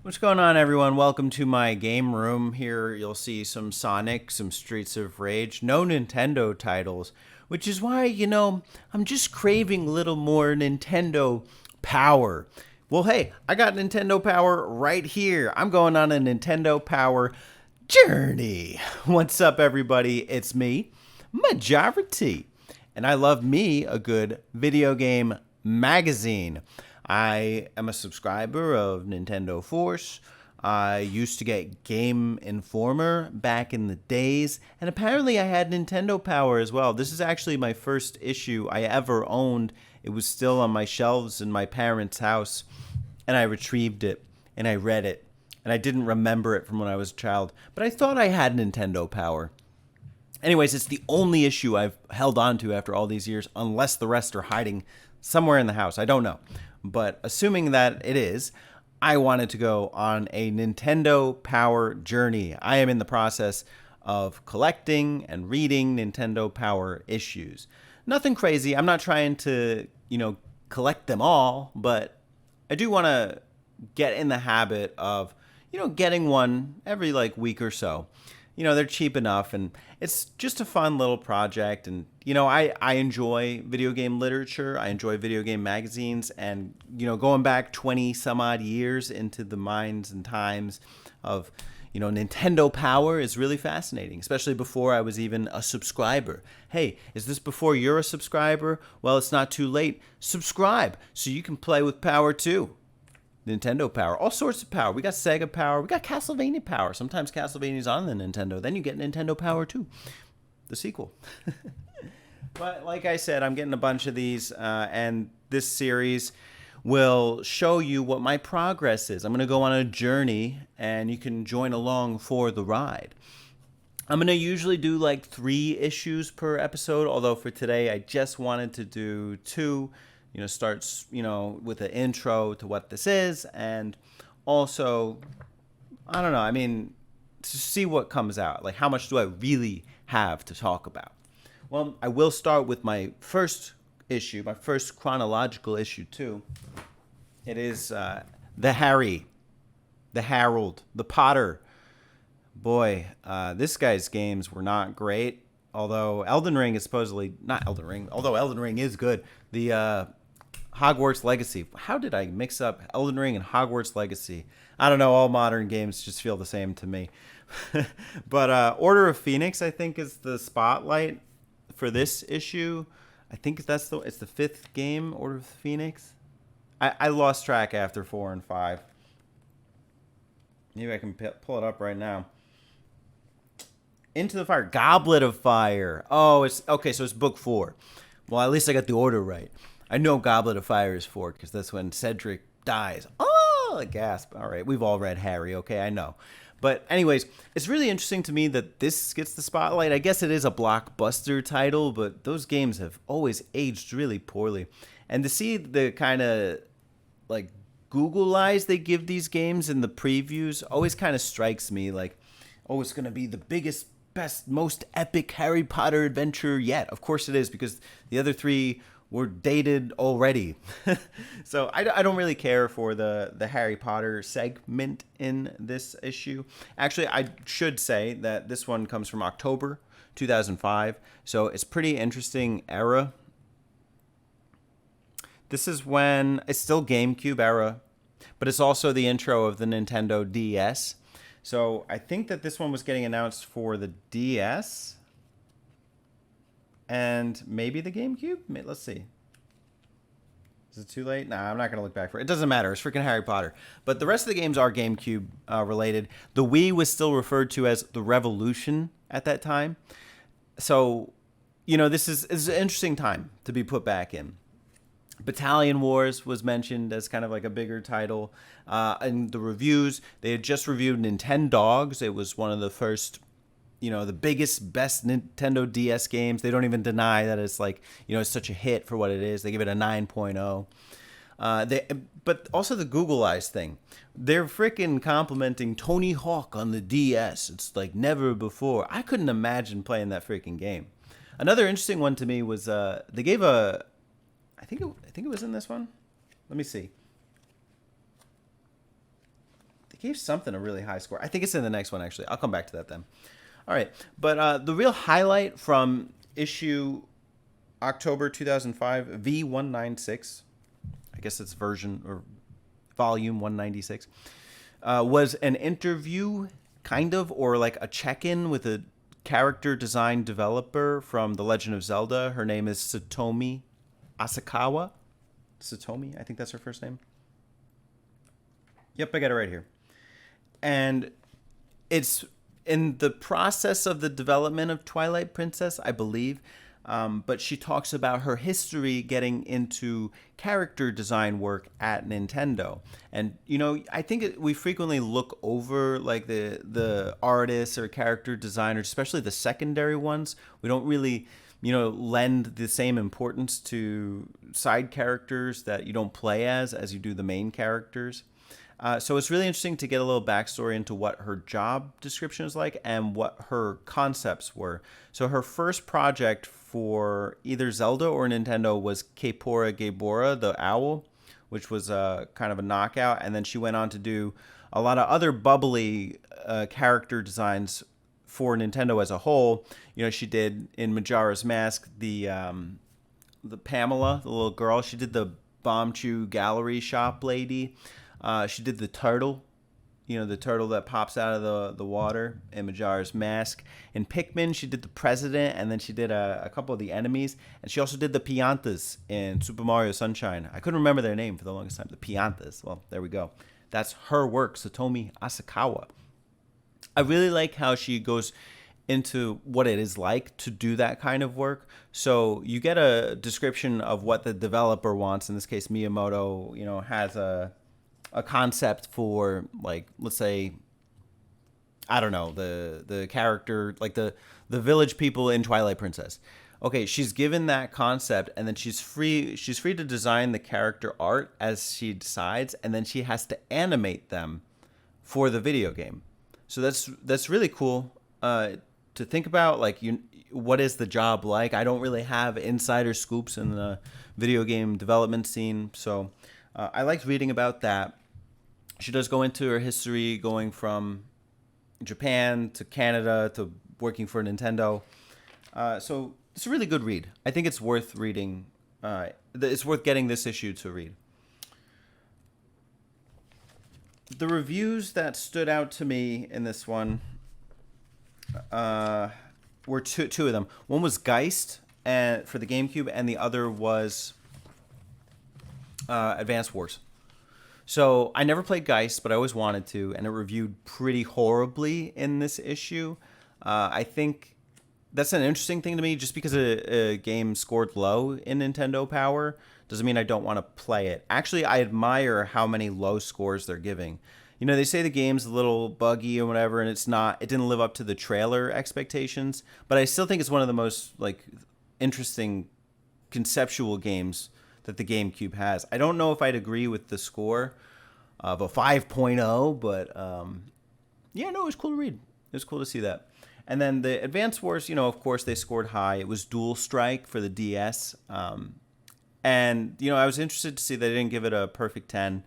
What's going on, everyone? Welcome to my game room. Here you'll see some Sonic, some Streets of Rage, no Nintendo titles, which is why, I'm just craving a little more Nintendo power. Well, hey, I got Nintendo power right here. I'm going on a Nintendo power journey. What's up, everybody? It's me, Majora, and I love me a good video game magazine. I am a subscriber of Nintendo Force. I used to get Game Informer back in the days, and apparently I had Nintendo Power as well. This is actually my first issue I ever owned. It was still on my shelves in my parents' house, and I retrieved it, and I read it, and I didn't remember it from when I was a child, but I thought I had Nintendo Power. Anyways, it's the only issue I've held on to after all these years, unless the rest are hiding somewhere in the house. I don't know. But assuming that it is, I wanted to go on a Nintendo Power journey. I am in the process of collecting and reading Nintendo Power issues. Nothing crazy. I'm not trying to, collect them all, but I do want to get in the habit of, getting one every week or so. They're cheap enough, and it's just a fun little project. And, I enjoy video game literature. I enjoy video game magazines. And, going back 20 some odd years into the minds and times of, Nintendo Power is really fascinating, especially before I was even a subscriber. Hey, is this before you're a subscriber? Well, it's not too late. Subscribe so you can play with Power too. Nintendo Power, all sorts of power. We got Sega Power, we got Castlevania Power. Sometimes Castlevania's on the Nintendo. Then you get Nintendo Power too, the sequel. But like I said, I'm getting a bunch of these, and this series will show you what my progress is. I'm going to go on a journey, and you can join along for the ride. I'm going to usually do 3 issues per episode, although for today I just wanted to do 2. Starts, with an intro to what this is, and also, I don't know, to see what comes out. How much do I really have to talk about? Well, I will start with my first issue, my first chronological issue, too. It is the Harold, the Potter. Boy, this guy's games were not great, although Elden Ring is supposedly, not Elden Ring, although Elden Ring is good. The Hogwarts Legacy. How did I mix up Elden Ring and Hogwarts Legacy? I don't know. All modern games just feel the same to me. But Order of Phoenix, I think, is the spotlight for this issue. I think it's the 5th game, Order of Phoenix. I lost track after 4 and 5. Maybe I can pull it up right now. Into the Fire. Goblet of Fire. Oh, it's okay. So it's book 4. Well, at least I got the order right. I know Goblet of Fire is 4 because that's when Cedric dies. Oh, gasp. All right, we've all read Harry, okay? I know. But anyways, it's really interesting to me that this gets the spotlight. I guess it is a blockbuster title, but those games have always aged really poorly. And to see the kind of Google eyes they give these games in the previews always kind of strikes me oh, it's going to be the biggest, best, most epic Harry Potter adventure yet. Of course it is, because the other 3 were dated already. So I don't really care for the Harry Potter segment in this issue. Actually, I should say that this one comes from October 2005. So it's pretty interesting era. This is when it's still GameCube era, but it's also the intro of the Nintendo DS. So I think that this one was getting announced for the DS. And maybe the GameCube? Let's see. Is it too late? Nah, I'm not going to look back for it. It doesn't matter. It's freaking Harry Potter. But the rest of the games are GameCube related. The Wii was still referred to as the Revolution at that time. So, this is an interesting time to be put back in. Battalion Wars was mentioned as kind of a bigger title. In the reviews, they had just reviewed Nintendogs. It was one of the first the biggest, best Nintendo DS games. They don't even deny that it's it's such a hit for what it is. They give it a 9.0. But also the Google Eyes thing. They're freaking complimenting Tony Hawk on the DS. It's never before. I couldn't imagine playing that freaking game. Another interesting one to me was they gave a, I think it was in this one. Let me see. They gave something a really high score. I think it's in the next one, actually. I'll come back to that then. All right. But the real highlight from issue October 2005, V196, I guess it's version or volume 196, was an interview, kind of, or like a check-in with a character design developer from The Legend of Zelda. Her name is Satomi Asakawa. Satomi, I think that's her first name. Yep, I got it right here. And it's in the process of the development of Twilight Princess, I believe. But she talks about her history getting into character design work at Nintendo. And, I think we frequently look over like the artists or character designers, especially the secondary ones. We don't really, lend the same importance to side characters that you don't play as you do the main characters. So it's really interesting to get a little backstory into what her job description is like and what her concepts were. So her first project for either Zelda or Nintendo was Kaepora Gaebora, the owl, which was kind of a knockout. And then she went on to do a lot of other bubbly character designs for Nintendo as a whole. She did in Majora's Mask the Pamela, the little girl. She did the Bombchu gallery shop lady. She did the turtle, the turtle that pops out of the water in Majora's Mask. In Pikmin, she did the president, and then she did a couple of the enemies. And she also did the Piantas in Super Mario Sunshine. I couldn't remember their name for the longest time. The Piantas. Well, there we go. That's her work, Satomi Asakawa. I really like how she goes into what it is like to do that kind of work. So you get a description of what the developer wants. In this case, Miyamoto, has a concept for, like, let's say, I don't know, the character, like the village people in Twilight Princess. Okay, she's given that concept, and then she's free to design the character art as she decides, and then she has to animate them for the video game. So that's really cool to think about. Like, what is the job like? I don't really have insider scoops in the video game development scene, so I liked reading about that. She does go into her history, going from Japan to Canada to working for Nintendo. So it's a really good read. I think it's worth reading. It's worth getting this issue to read. The reviews that stood out to me in this one were two of them. One was Geist for the GameCube, and the other was Advance Wars. So I never played Geist, but I always wanted to, and it reviewed pretty horribly in this issue. I think that's an interesting thing to me. Just because a game scored low in Nintendo Power doesn't mean I don't want to play it. Actually, I admire how many low scores they're giving. They say the game's a little buggy or whatever, and it didn't live up to the trailer expectations, but I still think it's one of the most interesting conceptual games that the GameCube has. I don't know if I'd agree with the score of a 5.0, but yeah, no, it was cool to read. It was cool to see that. And then the Advance Wars, of course, they scored high. It was Dual Strike for the DS. And, I was interested to see they didn't give it a perfect 10.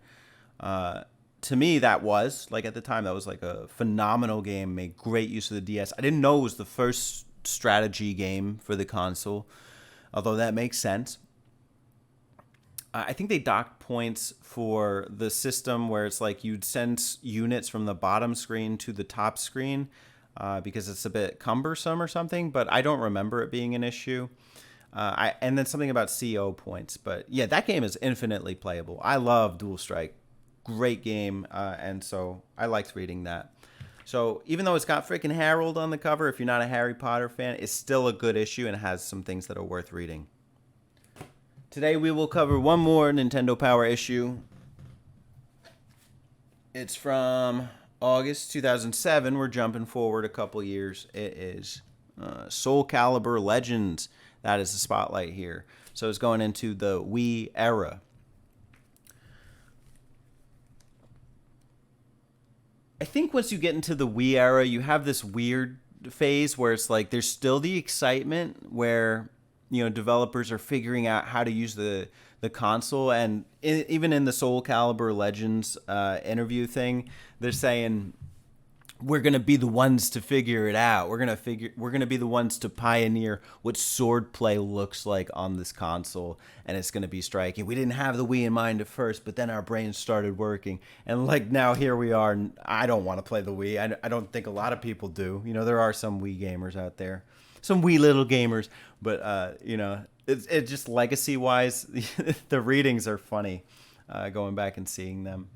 To me, that was, at the time, that was a phenomenal game, made great use of the DS. I didn't know it was the first strategy game for the console, although that makes sense. I think they docked points for the system where it's you'd send units from the bottom screen to the top screen because it's a bit cumbersome or something, but I don't remember it being an issue. And then something about CO points. But yeah, that game is infinitely playable. I love Dual Strike. Great game. And so I liked reading that. So even though it's got freaking Harold on the cover, if you're not a Harry Potter fan, it's still a good issue and has some things that are worth reading. Today we will cover one more Nintendo Power issue. It's from August 2007. We're jumping forward a couple years. It is Soul Calibur Legends. That is the spotlight here. So it's going into the Wii era. I think once you get into the Wii era, you have this weird phase where it's there's still the excitement where developers are figuring out how to use the the console. And even in the Soul Calibur Legends interview thing, they're saying we're gonna be the ones to figure it out. We're gonna be the ones to pioneer what swordplay looks like on this console, and it's gonna be striking. We didn't have the Wii in mind at first, but then our brains started working, and like now here we are. And I don't want to play the Wii. I don't think a lot of people do. You know, there are some Wii gamers out there, some wee little gamers, but you know, it just legacy wise, the readings are funny. Going back and seeing them.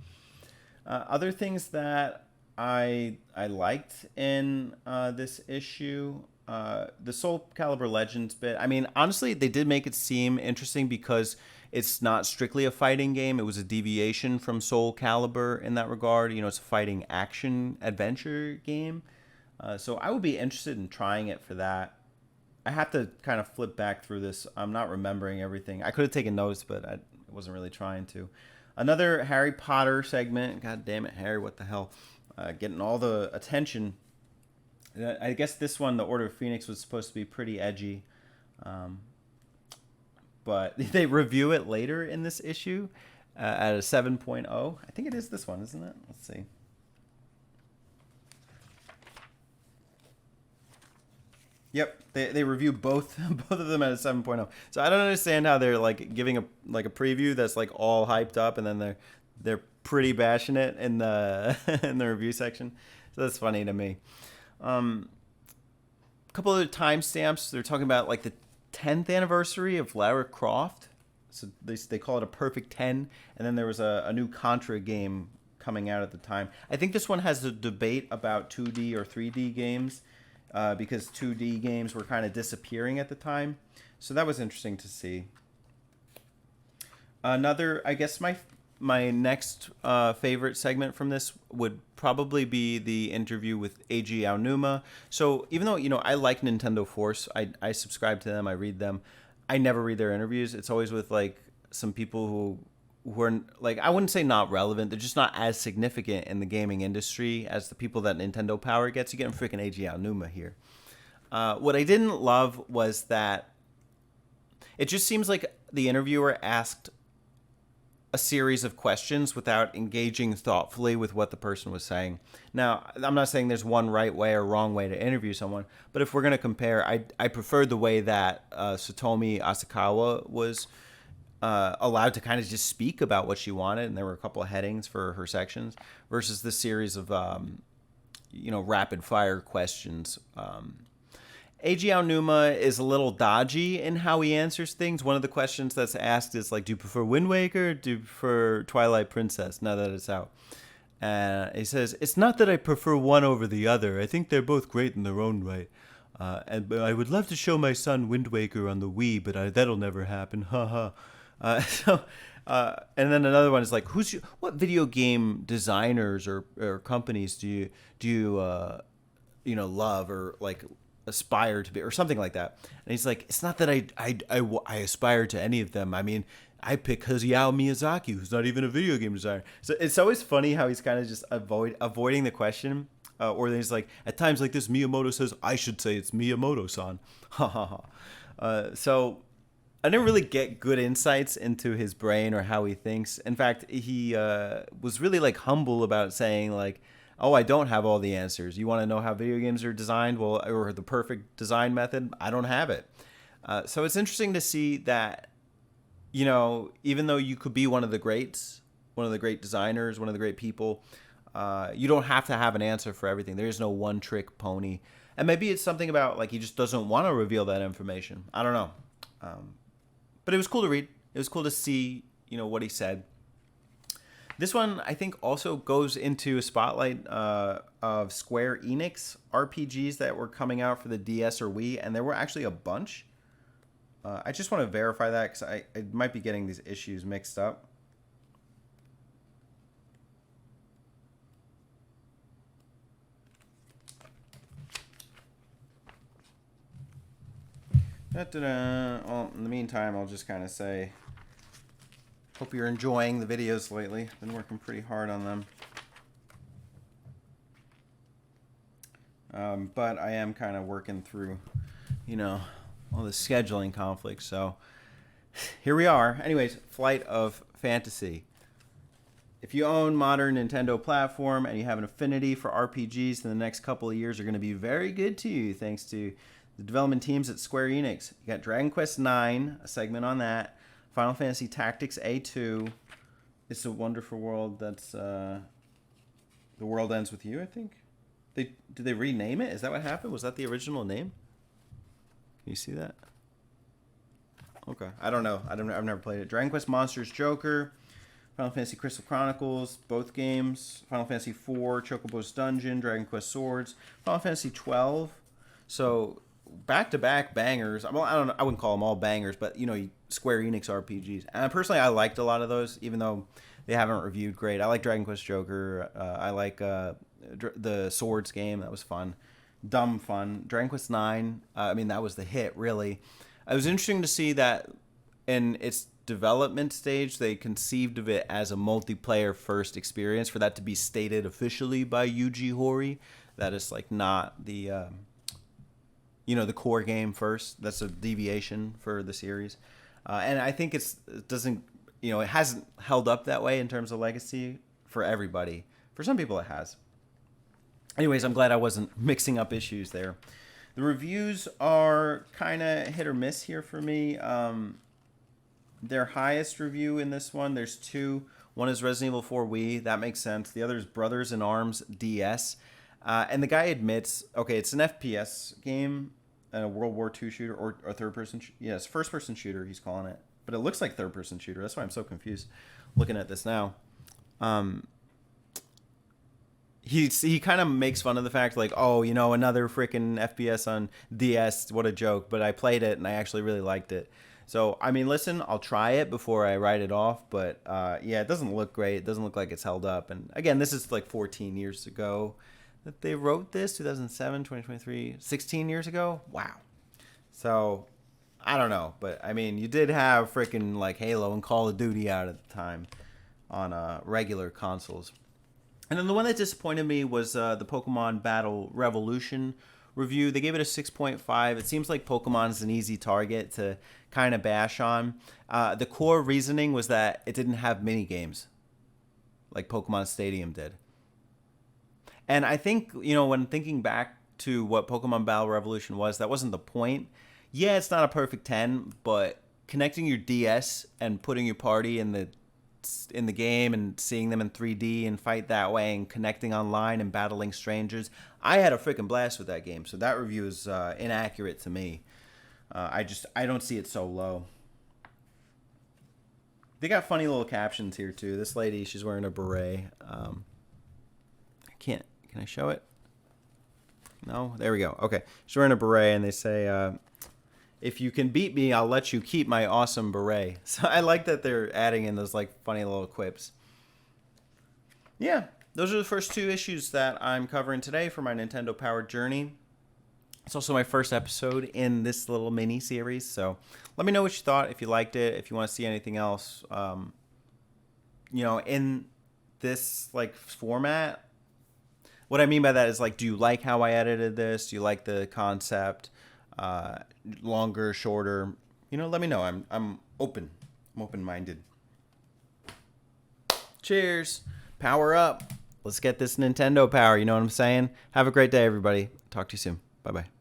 Other things that I liked in this issue, the Soul Calibur Legends bit. I mean, honestly, they did make it seem interesting because it's not strictly a fighting game. It was a deviation from Soul Calibur in that regard. You know, it's a fighting action adventure game. So I would be interested in trying it for that. I have to kind of flip back through this. I'm not remembering everything. I could have taken notes, but I wasn't really trying to. Another Harry Potter segment. God damn it, Harry, what the hell? Getting all the attention. I guess this one, the Order of Phoenix, was supposed to be pretty edgy. But they review it later in this issue at a 7.0. I think it is this one, isn't it? Let's see. Yep, they review both of them at a 7.0. So I don't understand how they're like giving a preview that's like all hyped up, and then they're pretty bashing it in the in the review section. So that's funny to me. A couple other timestamps. They're talking about like the 10th anniversary of Lara Croft. So they call it a perfect 10. And then there was a new Contra game coming out at the time. I think this one has a debate about 2D or 3D games. Because 2D games were kind of disappearing at the time. So that was interesting to see. Another, I guess my next favorite segment from this would probably be the interview with Eiji Aonuma. So even though, you know, I like Nintendo Force, I subscribe to them, I read them. I never read their interviews. It's always with like some people who are like, I wouldn't say not relevant. They're just not as significant in the gaming industry as the people that Nintendo Power gets. You get freaking Eiji Aonuma here. What I didn't love was that it just seems like the interviewer asked a series of questions without engaging thoughtfully with what the person was saying. Now, I'm not saying there's one right way or wrong way to interview someone, but if we're going to compare, I preferred the way that Satomi Asakawa was allowed to kind of just speak about what she wanted, and there were a couple of headings for her sections, versus the series of rapid fire questions. Eiji Aonuma is a little dodgy in how he answers things. One of the questions that's asked is like, do you prefer Wind Waker or do you prefer Twilight Princess now that it's out? He says, it's not that I prefer one over the other. I think they're both great in their own right. And I would love to show my son Wind Waker on the Wii, but that'll never happen. Ha ha. And then another one is like, what video game designers or companies do you love or like aspire to be, or something like that? And he's like, it's not that I aspire to any of them. I mean, I pick Hayao Miyazaki, who's not even a video game designer. So it's always funny how he's kind of just avoiding the question. Or then he's like, at times like this, Miyamoto says, I should say it's Miyamoto-san. Ha ha ha. So I didn't really get good insights into his brain or how he thinks. In fact, he was really like humble about saying like, oh, I don't have all the answers. You want to know how video games are designed? Well, or the perfect design method? I don't have it. So it's interesting to see that, you know, even though you could be one of the greats, one of the great designers, one of the great people, you don't have to have an answer for everything. There is no one trick pony. And maybe it's something about like he just doesn't want to reveal that information. I don't know. But it was cool to read. It was cool to see, you know, what he said. This one, I think, also goes into a spotlight of Square Enix RPGs that were coming out for the DS or Wii, and there were actually a bunch. I just want to verify that because I might be getting these issues mixed up. Well, in the meantime, I'll just kind of say, hope you're enjoying the videos lately. Been working pretty hard on them. But I am kind of working through, you know, all the scheduling conflicts. So Here we are. Anyways, Flight of Fantasy. If you own modern Nintendo platform and you have an affinity for RPGs, then the next couple of years are going to be very good to you thanks to the development teams at Square Enix. You got Dragon Quest IX, a segment on that, Final Fantasy Tactics A2, It's a Wonderful World, that's The World Ends With You, I think. Did they rename it? Is that what happened? Was that the original name? Can you see that? Okay, I don't know. I've never played it. Dragon Quest Monsters Joker, Final Fantasy Crystal Chronicles, both games, Final Fantasy IV, Chocobo's Dungeon, Dragon Quest Swords, Final Fantasy 12. So back-to-back bangers. Well, I don't know. I wouldn't call them all bangers, but Square Enix RPGs. And personally, I liked a lot of those, even though they haven't reviewed great. I like Dragon Quest Joker. I like the Swords game. That was fun, dumb fun. Dragon Quest IX. That was the hit, really. It was interesting to see that in its development stage, they conceived of it as a multiplayer first experience, for that to be stated officially by Yuji Horii. That is not the the core game first. That's a deviation for the series, and I think it hasn't held up that way in terms of legacy for everybody. For some people, it has. Anyways, I'm glad I wasn't mixing up issues there. The reviews are kind of hit or miss here for me. Their highest review in this one, there's two. One is Resident Evil 4 Wii. That makes sense. The other is Brothers in Arms DS. And the guy admits, okay, it's an FPS game, a World War II shooter, or a third-person. Yes, first-person shooter, he's calling it. But it looks like third-person shooter. That's why I'm so confused looking at this now. He kind of makes fun of the fact, another freaking FPS on DS, what a joke. But I played it, and I actually really liked it. So, listen, I'll try it before I write it off. But, it doesn't look great. It doesn't look like it's held up. And, again, this is 14 years ago that they wrote this, 2007, 2023, 16 years ago. Wow. So, I don't know. But, you did have freaking, Halo and Call of Duty out at the time on regular consoles. And then the one that disappointed me was the Pokemon Battle Revolution review. They gave it a 6.5. It seems like Pokemon is an easy target to kind of bash on. The core reasoning was that it didn't have mini games like Pokemon Stadium did. And I think, when thinking back to what Pokemon Battle Revolution was, that wasn't the point. Yeah, it's not a perfect 10, but connecting your DS and putting your party in the game and seeing them in 3D and fight that way and connecting online and battling strangers, I had a freaking blast with that game. So that review is inaccurate to me. I don't see it so low. They got funny little captions here too. This lady, she's wearing a beret. Can I show it? No? There we go. Okay. She's wearing a beret and they say, if you can beat me, I'll let you keep my awesome beret. So I like that they're adding in those funny little quips. Yeah, those are the first two issues that I'm covering today for my Nintendo Powered Journey. It's also my first episode in this little mini series. So let me know what you thought, if you liked it, if you want to see anything else, in this format. What I mean by that is do you like how I edited this? Do you like the concept? Longer, shorter, let me know. I'm open. I'm open-minded. Cheers. Power up. Let's get this Nintendo power. You know what I'm saying? Have a great day, everybody. Talk to you soon. Bye-bye.